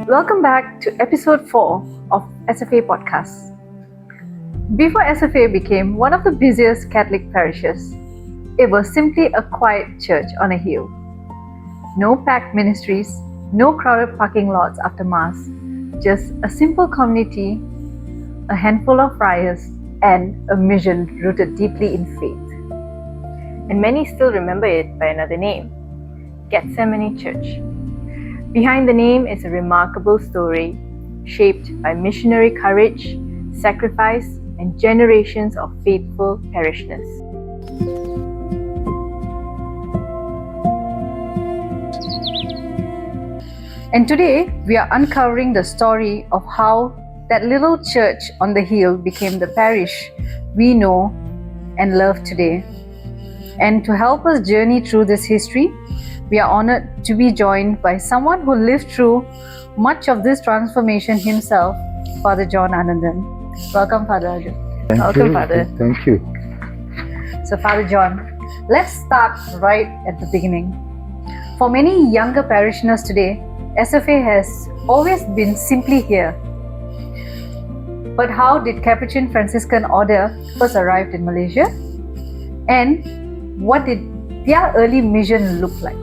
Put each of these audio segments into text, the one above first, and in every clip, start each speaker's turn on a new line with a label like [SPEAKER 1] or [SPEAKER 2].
[SPEAKER 1] Welcome back to episode 4 of SFA podcast. Before SFA became one of the busiest Catholic parishes, it was simply a quiet church on a hill. No packed ministries, no crowded parking lots after Mass, just a simple community, a handful of friars, and a mission rooted deeply in faith. And many still remember it by another name, Gethsemane Church. Behind the name is a remarkable story shaped by missionary courage, sacrifice, and generations of faithful parishioners. And today, we are uncovering the story of how that little church on the hill became the parish we know and love today. And to help us journey through this history, we are honored to be joined by someone who lived through much of this transformation himself, Father John Anandan. Welcome, Father Arjun. Welcome, Father.
[SPEAKER 2] Thank you.
[SPEAKER 1] So, Father John, let's start right at the beginning. For many younger parishioners today, SFA has always been simply here. But how did Capuchin Franciscan order first arrive in Malaysia? And what did their early mission look like?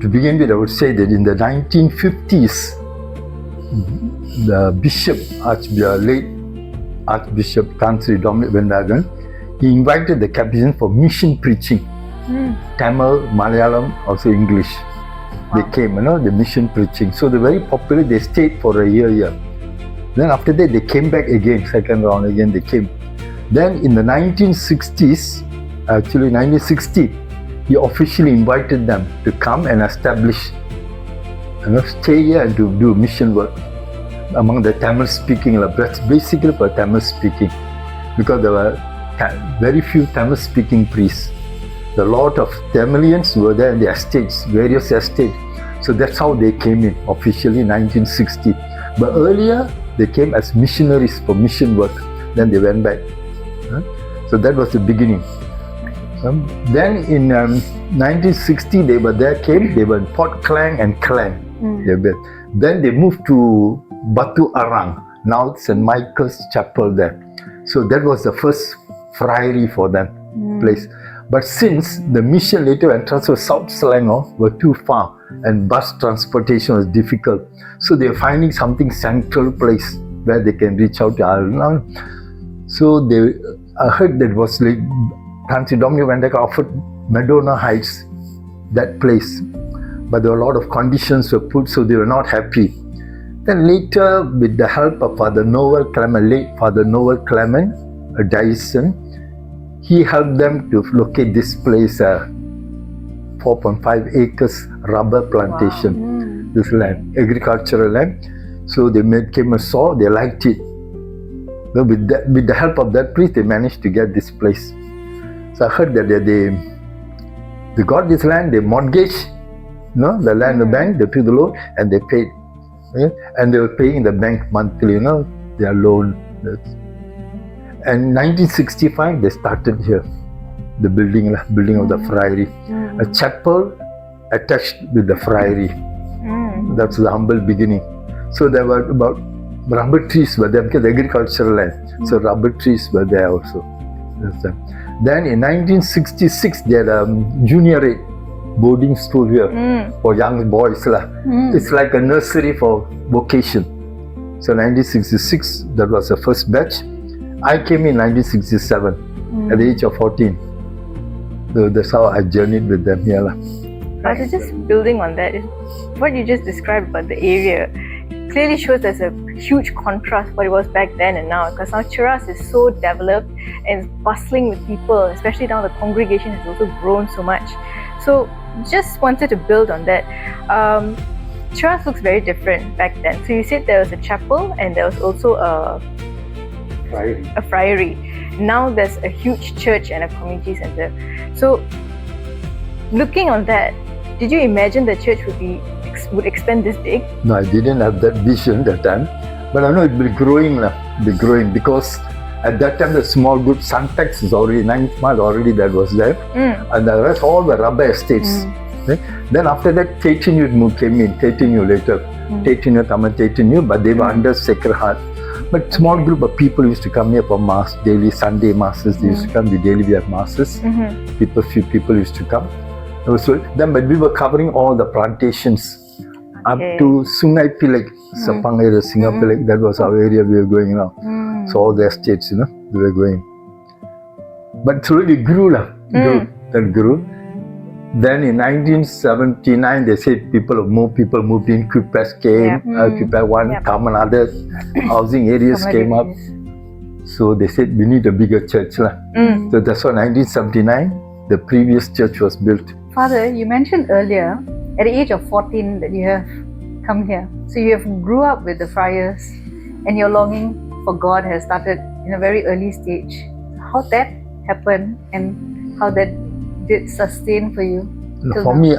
[SPEAKER 2] To begin with, I would say that in the 1950s, the late Archbishop Tan Dominic Vendagan, he invited the Capuchins for mission preaching. Tamil, Malayalam, also English. Wow. They came, the mission preaching. So they're very popular. They stayed for a year. Then after that, they came back again, second round again, they came. Then in the 1960s, actually 1960, he officially invited them to come and establish, stay here and to do mission work among the Tamil-speaking, basically for Tamil-speaking, because there were very few Tamil-speaking priests. A lot of Tamilians were there in the estates, various estates. So that's how they came in officially in 1960. But earlier, they came as missionaries for mission work. Then they went back. So that was the beginning. Then in 1960, they were in Port Klang and Klang. Then they moved to Batu Arang, now St. Michael's Chapel there. So that was the first friary for them place. But since the mission later went transferred to South Selangor were too far and bus transportation was difficult, so they were finding something central place where they can reach out to Ireland. So I heard that was like Tansi Dominic Vendagan offered Madonna Heights, that place. But there were a lot of conditions were put, so they were not happy. Then later, with the help of Father Noel Clement, late Father Noel Clement, a diocesan, he helped them to locate this place, 4.5 acres rubber plantation, this land, agricultural land. So they came and saw, they liked it. So with the help of that priest, they managed to get this place. So I heard that they got this land, they mortgaged the land, the bank, they took the loan and they paid. And they were paying in the bank monthly, their loan. And 1965, they started here, the building of the friary. A chapel attached with the friary. That's the humble beginning. So there were about rubber trees were there because agricultural land. So rubber trees were there also. Then in 1966, they had a junior boarding school here for young boys. It's like a nursery for vocation. So 1966, that was the first batch. I came in 1967 at the age of 14. So that's how I journeyed with them here.
[SPEAKER 1] But just building on that, what you just described about the area clearly shows there's a huge contrast what it was back then and now, because now Cheras is so developed and it's bustling with people, especially now the congregation has also grown so much. So just wanted to build on that. Cheras looks very different back then. So you said there was a chapel and there was also a friary. Now there's a huge church and a community center. So looking on that, did you imagine the church would expand this big?
[SPEAKER 2] No, I didn't have that vision that time. But I know it will be growing because at that time the small group Suntex is already 9th Mile already that was there, and the rest all the rubber estates. Right? Then after that, Chaitanya came in, Chaitanya later. Chaitanya, Tamil Chaitanya, but they were under Sacred Heart. But small group of people used to come here for mass, daily Sunday masses. They used to come, the daily we have masses. Few people used to come. So then, but we were covering all the plantations up to Sungai Pilek, Sepang area, Sungai Pilek. That was our area we were going now. So all the estates, we were going. But slowly grew. That grew. Then in 1979, they said more people moved in. Quebec came, Quebec one, common other housing areas came up. So they said we need a bigger church. So that's why 1979, the previous church was built.
[SPEAKER 1] Father, you mentioned earlier, at the age of 14 that you have come here. So you have grew up with the friars and your longing for God has started in a very early stage. How that happened and how that did sustain for you?
[SPEAKER 2] For me,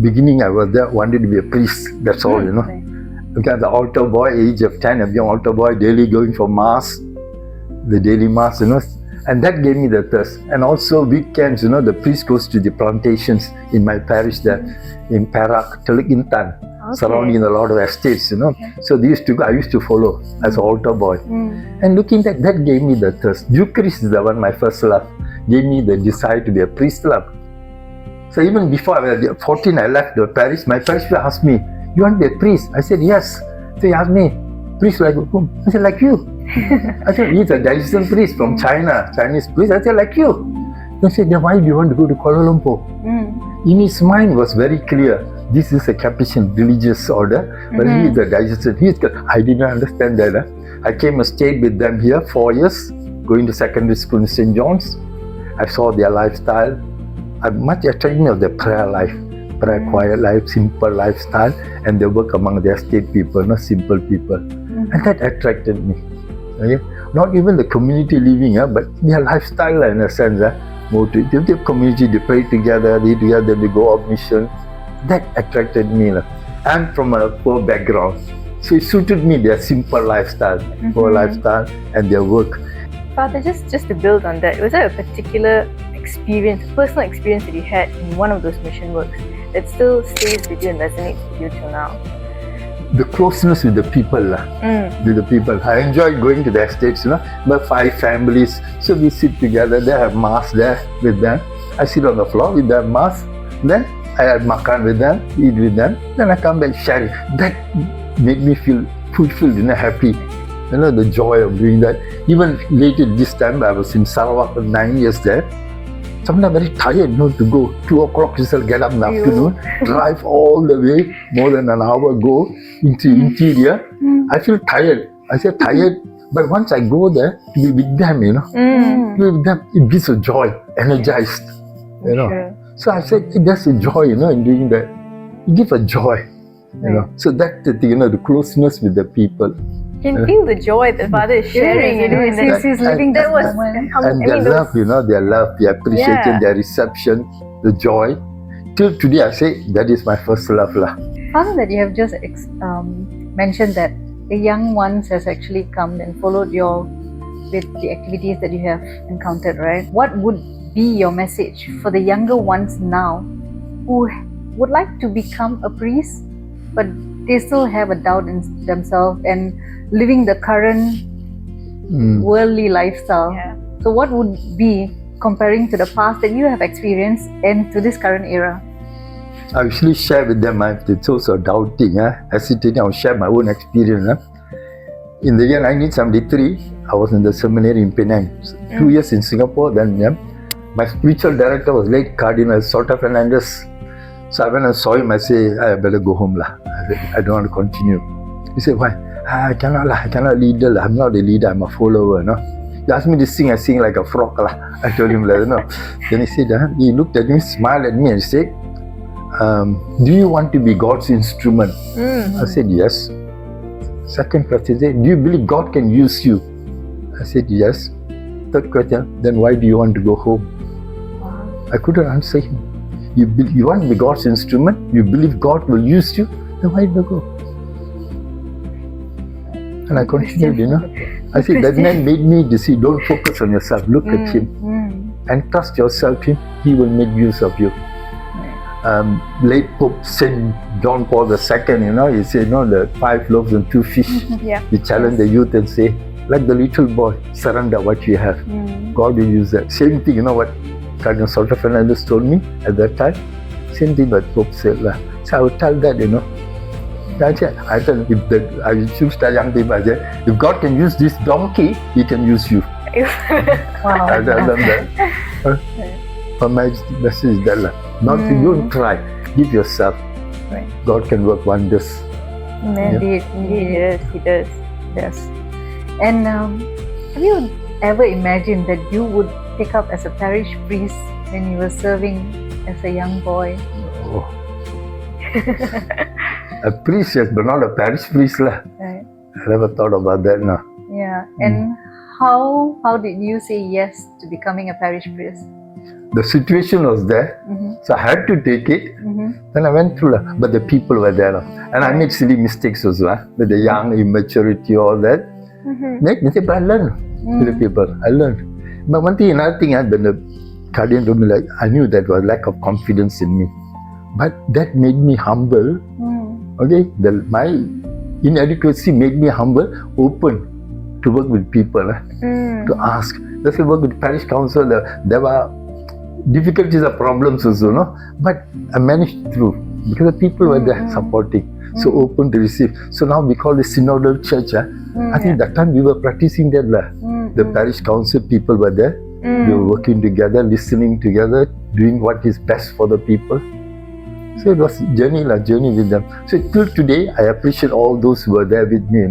[SPEAKER 2] beginning I was there, wanted to be a priest. That's all, Because the altar boy, age of 10, a young altar boy, daily going for mass, the daily mass, and that gave me the thirst. And also weekends, the priest goes to the plantations in my parish there, in Perak, Teluk Intan, surrounding a lot of estates, So I used to follow as an altar boy. And looking at that gave me the thirst. Eucharist is the one, my first love, gave me the desire to be a priest love. So even before I was 14, I left the parish. My parish asked me, "You want to be a priest?" I said, "Yes." So he asked me, "Priest like whom?" I said, "Like you." I said, "He's a diocesan priest from China, Chinese priest." I said, "Like you." He said, "Then why do you want to go to Kuala Lumpur?" In his mind was very clear. This is a Capuchin religious order, but he is a diocesan. I didn't understand that. I came and stayed with them here 4 years, going to secondary school in St. John's. I saw their lifestyle. Much attracted me of their prayer life, quiet life, simple lifestyle, and they work among their state people, not simple people. And that attracted me. Okay? Not even the community living, but their lifestyle in a sense. The community, they pray together, they go on mission. That attracted me. I'm from a poor background, so it suited me, their simple lifestyle, poor lifestyle, and their work.
[SPEAKER 3] Father, just to build on that, was there a particular experience, personal experience that you had in one of those mission works that still stays with you and resonates with you till now?
[SPEAKER 2] The closeness with the people. With the people. I enjoyed going to the estates, But 5 families, so we sit together, they have mass there with them. I sit on the floor with their mass, then I had makan with them, eat with them, then I come back share. That made me feel fulfilled and happy. The joy of doing that. Even later this time, I was in Sarawak for 9 years there. Sometimes very tired, to go. 2 o'clock, you shall get up in the afternoon, drive all the way, more than an hour, go into interior. I feel tired. I say tired, but once I go there, to be with them, be with them, it gives a joy, energized,
[SPEAKER 3] Sure.
[SPEAKER 2] So I said, there's a joy, in doing that. It gives a joy, So that's the thing, the closeness with the people.
[SPEAKER 3] You can feel the joy that Father is sharing, in that.
[SPEAKER 1] He's living that was
[SPEAKER 2] and their love, their love, their appreciation, their reception, the joy. Till today, I say that is my first love.
[SPEAKER 1] Father, that you have just mentioned that the young ones has actually come and followed with the activities that you have encountered, right? What would be your message for the younger ones now who would like to become a priest, but they still have a doubt in themselves and living the current worldly lifestyle? So what would be comparing to the past that you have experienced and to this current era?
[SPEAKER 2] I usually share with them, it's also doubting, hesitating, I'll share my own experience. In the year 1973, I was in the seminary in Penang. 2 years in Singapore, then my spiritual director was late Cardinal Soter Fernandez. So I went and saw him, I say, I better go home. I don't want to continue. He said, why? I cannot lead. I'm not a leader, I'm a follower. He asked me to sing, I sing like a frog. I told him, no. Then he said, he looked at me, smiled at me and said, do you want to be God's instrument? I said, yes. Second question, do you believe God can use you? I said, yes. Third question, then why do you want to go home? I couldn't answer him. You want to be God's instrument? You believe God will use you? Then why do you go? And I continued, I said, that man made me to see, don't focus on yourself, look at him. And trust yourself, he will make use of you. late Pope Saint John Paul II, he said, the 5 loaves and 2 fish.
[SPEAKER 3] Yeah.
[SPEAKER 2] He challenged the youth and say, like the little boy, surrender what you have. God will use that. Same thing, what Cardinal Soter Fernandez told me at that time. Same thing what Pope said. So I would tell that, I tell if I choose the young people, I said, if God can use this donkey, He can use you.
[SPEAKER 1] Wow.
[SPEAKER 2] I tell them that. For my message is that, not you don't try, give yourself.
[SPEAKER 3] Right.
[SPEAKER 2] God can work wonders.
[SPEAKER 1] Indeed, indeed.
[SPEAKER 3] He does.
[SPEAKER 1] Yes. And have you ever imagined that you would take up as a parish priest when you were serving as a young boy?
[SPEAKER 2] Oh. A priest, yes, but not a parish priest.
[SPEAKER 1] Right.
[SPEAKER 2] I never thought about that now.
[SPEAKER 1] Yeah. And how did you say yes to becoming a parish priest?
[SPEAKER 2] The situation was there, so I had to take it. Then I went through, but the people were there. And I made silly mistakes also, with the young immaturity, all that. But I learned with the people. I learned. But one thing, another thing, when the Cardinal told me, I knew that was lack of confidence in me. But that made me humble. Okay, my inadequacy made me humble, open to work with people, to ask. That's why I work with parish council. There were difficulties or problems also, but I managed through because the people were there supporting, so open to receive. So now we call it synodal church. I think that time we were practicing that. The parish council people were there. We were working together, listening together, doing what is best for the people. So it was journey with them. So till today, I appreciate all those who were there with me,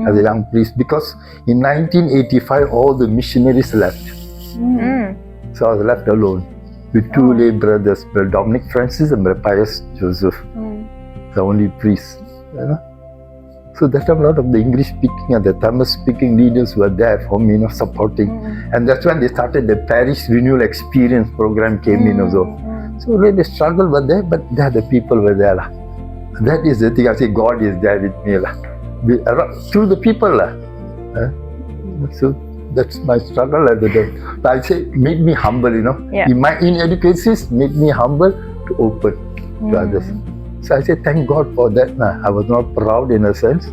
[SPEAKER 2] as a young priest, because in 1985 all the missionaries left. So I was left alone with 2 lay brothers, Brother Dominic Francis and Brother Pius Joseph, the only priests. So that time a lot of the English speaking and the Tamil speaking leaders were there for me, supporting. And that's when they started the Parish Renewal Experience program came in also. So really struggle was there, but there the people were there. That is the thing, I say God is there with me. Through the people. So that's my struggle at the time. But I say, made me humble, In my inadequacies, made me humble to open to others. So I say, thank God for that. I was not proud in a sense.